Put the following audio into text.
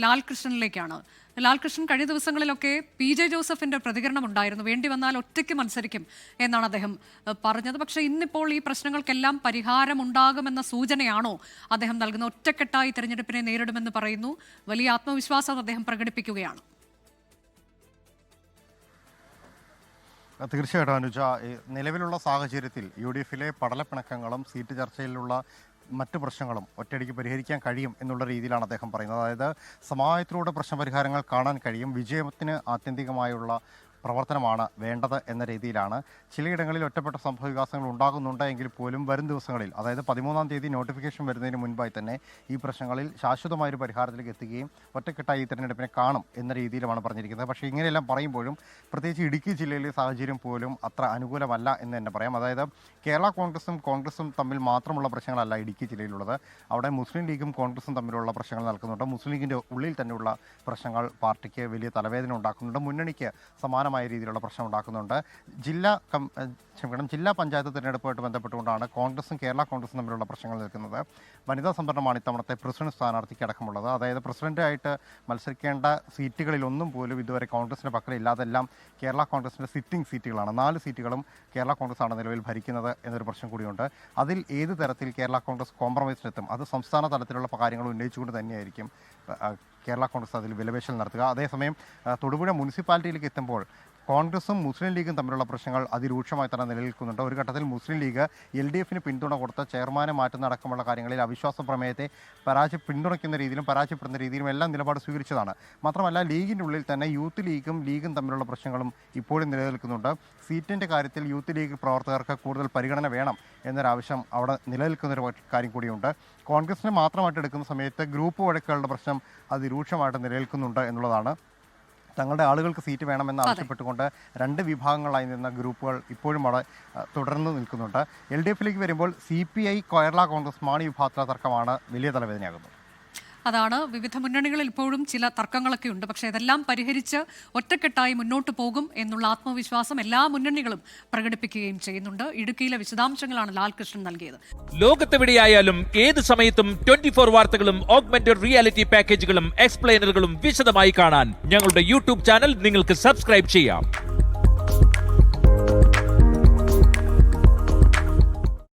ലാൽകൃഷ്ണനിലേക്കാണ്. ലാൽകൃഷ്ണൻ കഴിഞ്ഞ ദിവസങ്ങളിലൊക്കെ PJ ജോസഫിന്റെ പ്രതികരണം ഉണ്ടായിരുന്നു. വേണ്ടി വന്നാൽ ഒറ്റയ്ക്ക് മത്സരിക്കും എന്നാണ് അദ്ദേഹം പറഞ്ഞത്. പക്ഷേ ഇന്നിപ്പോൾ ഈ പ്രശ്നങ്ങൾക്കെല്ലാം പരിഹാരമുണ്ടാകുമെന്ന സൂചനയാണോ അദ്ദേഹം നൽകുന്നത്? ഒറ്റക്കെട്ടായി തെരഞ്ഞെടുപ്പിനെ നേരിടുമെന്ന് പറയുന്നു. വലിയ ആത്മവിശ്വാസം അദ്ദേഹം പ്രകടിപ്പിക്കുകയാണ്. തീർച്ചയായിട്ടും അനുജ, നിലവിലുള്ള സാഹചര്യത്തിൽ UDF-ലെ പടലപ്പിണക്കങ്ങളും സീറ്റ് ചർച്ചയിലുള്ള മറ്റു പ്രശ്നങ്ങളും ഒറ്റയടിക്ക് പരിഹരിക്കാൻ കഴിയും എന്നുള്ള രീതിയിലാണ് അദ്ദേഹം പറയുന്നത്. അതായത് സമാധാനത്തിലൂടെ പ്രശ്നപരിഹാരങ്ങൾ കാണാൻ കഴിയും, വിജയത്തിന് ആത്യന്തികമായുള്ള പ്രവർത്തനമാണ് വേണ്ടത് എന്ന രീതിയിലാണ്. ചിലയിടങ്ങളിൽ ഒറ്റപ്പെട്ട സംഭവവികാസങ്ങൾ ഉണ്ടാകുന്നുണ്ട് എങ്കിൽ പോലും വരും ദിവസങ്ങളിൽ, അതായത് 13-ാം തീയതി നോട്ടിഫിക്കേഷൻ വരുന്നതിന് മുൻപായി തന്നെ ഈ പ്രശ്നങ്ങളിൽ ശാശ്വതമായൊരു പരിഹാരത്തിലേക്ക് എത്തുകയും ഒറ്റക്കെട്ടായി ഈ തെരഞ്ഞെടുപ്പിനെ കാണും എന്ന രീതിയിലുമാണ് പറഞ്ഞിരിക്കുന്നത്. പക്ഷേ ഇങ്ങനെയെല്ലാം പറയുമ്പോഴും പ്രത്യേകിച്ച് ഇടുക്കി ജില്ലയിലെ സാഹചര്യം പോലും അത്ര അനുകൂലമല്ല എന്ന് തന്നെ പറയാം. അതായത് കേരള കോൺഗ്രസും തമ്മിൽ മാത്രമുള്ള പ്രശ്നങ്ങളല്ല ഇടുക്കി ജില്ലയിലുള്ളത്. അവിടെ മുസ്ലിം ലീഗും കോൺഗ്രസും തമ്മിലുള്ള പ്രശ്നങ്ങൾ നടക്കുന്നുണ്ട്. മുസ്ലിം ലീഗിൻ്റെ ഉള്ളിൽ തന്നെയുള്ള പ്രശ്നങ്ങൾ പാർട്ടിക്ക് വലിയ തലവേദന ഉണ്ടാക്കുന്നുണ്ട്. മുന്നണിക്ക് സമാനമായ രീതിയിലുള്ള പ്രശ്നം ഉണ്ടാക്കുന്നുണ്ട്. ജില്ലാ പഞ്ചായത്ത് തിരഞ്ഞെടുപ്പുമായിട്ട് ബന്ധപ്പെട്ടുകൊണ്ടാണ് കോൺഗ്രസും കേരള കോൺഗ്രസും തമ്മിലുള്ള പ്രശ്നങ്ങൾ നിൽക്കുന്നത്. വനിതാ സംവരണമാണ് ഇത്തവണത്തെ പ്രസിഡന്റ് സ്ഥാനാർത്ഥിക്ക് അടക്കമുള്ളത്. അതായത് പ്രസിഡന്റായിട്ട് മത്സരിക്കേണ്ട സീറ്റുകളിലൊന്നും പോലും ഇതുവരെ കോൺഗ്രസിൻ്റെ പക്കലില്ല. അതെല്ലാം കേരള കോൺഗ്രസിൻ്റെ സിറ്റിംഗ് സീറ്റുകളാണ്. 4 സീറ്റുകളും കേരള കോൺഗ്രസ്സാണ് നിലവിൽ ഭരിക്കുന്നത് എന്നൊരു പ്രശ്നം കൂടിയുണ്ട്. അതിൽ ഏത് തരത്തിൽ കേരള കോൺഗ്രസ് കോംപ്രമൈസിലെത്തും, അത് സംസ്ഥാന തലത്തിലുള്ള കാര്യങ്ങൾ ഉന്നയിച്ചുകൊണ്ട് തന്നെയായിരിക്കും കേരള കോൺഗ്രസ് അതിൽ വിലപേശൽ നടത്തുക. അതേസമയം തൊടുപുഴ മുനിസിപ്പാലിറ്റിയിലേക്ക് എത്തുമ്പോൾ കോൺഗ്രസും മുസ്ലിം ലീഗും തമ്മിലുള്ള പ്രശ്നങ്ങൾ അതിരൂക്ഷമായി തന്നെ നിലനിൽക്കുന്നുണ്ട്. ഒരു ഘട്ടത്തിൽ മുസ്ലിം ലീഗ് LDF-ന് പിന്തുണ കൊടുത്ത് ചെയർമാനെ മാറ്റുന്ന അടക്കമുള്ള കാര്യങ്ങളിൽ അവിശ്വാസ പ്രമേയത്തെ പിന്തുണയ്ക്കുന്ന രീതിയിലും പരാജയപ്പെടുന്ന രീതിയിലും എല്ലാം നിലപാട് സ്വീകരിച്ചതാണ്. മാത്രമല്ല ലീഗിൻ്റെ ഉള്ളിൽ തന്നെ യൂത്ത് ലീഗും തമ്മിലുള്ള പ്രശ്നങ്ങളും ഇപ്പോഴും നിലനിൽക്കുന്നുണ്ട്. സീറ്റിൻ്റെ കാര്യത്തിൽ യൂത്ത് ലീഗ് പ്രവർത്തകർക്ക് കൂടുതൽ പരിഗണന വേണം എന്നൊരാവശ്യം അവിടെ നിലനിൽക്കുന്നൊരു കാര്യം കൂടിയുണ്ട്. കോൺഗ്രസിനെ മാത്രമായിട്ട് എടുക്കുന്ന സമയത്ത് ഗ്രൂപ്പ് വഴക്കുകളുടെ പ്രശ്നം അതിരൂക്ഷമായിട്ട് നിലനിൽക്കുന്നുണ്ട് എന്നുള്ളതാണ്. തങ്ങളുടെ ആളുകൾക്ക് സീറ്റ് വേണമെന്ന് ആവശ്യപ്പെട്ടുകൊണ്ട് 2 വിഭാഗങ്ങളായി നിന്ന ഗ്രൂപ്പുകൾ ഇപ്പോഴും അവിടെ തുടർന്ന് നിൽക്കുന്നുണ്ട്. LDF-ലേക്ക് വരുമ്പോൾ CPI കേരള കോൺഗ്രസ് മാണി വിഭാഗത്തിലെ തർക്കമാണ് വലിയ തലവേദനയാകുന്നത്. അതാണ്. വിവിധ മുന്നണികളിൽ ഇപ്പോഴും ചില തർക്കങ്ങളൊക്കെ ഉണ്ട്. പക്ഷേ ഇതെല്ലാം പരിഹരിച്ച് ഒറ്റക്കെട്ടായി മുന്നോട്ട് പോകും എന്നുള്ള ആത്മവിശ്വാസം എല്ലാ മുന്നണികളും പ്രകടിപ്പിക്കുകയും ചെയ്യുന്നുണ്ട്. ഇടുക്കിയിലെ വിശദാംശങ്ങളാണ് ലാൽകൃഷ്ണൻ നൽകിയത്. ലോകത്തെവിടെയായാലും ഏത് സമയത്തും 24 വാർത്തകളും ഓഗ്മെന്റഡ് റിയാലിറ്റി പാക്കേജുകളും എക്സ്പ്ലെയിനറുകളും വിശദമായി കാണാൻ ഞങ്ങളുടെ YouTube ചാനൽ നിങ്ങൾക്ക് സബ്സ്ക്രൈബ് ചെയ്യാം.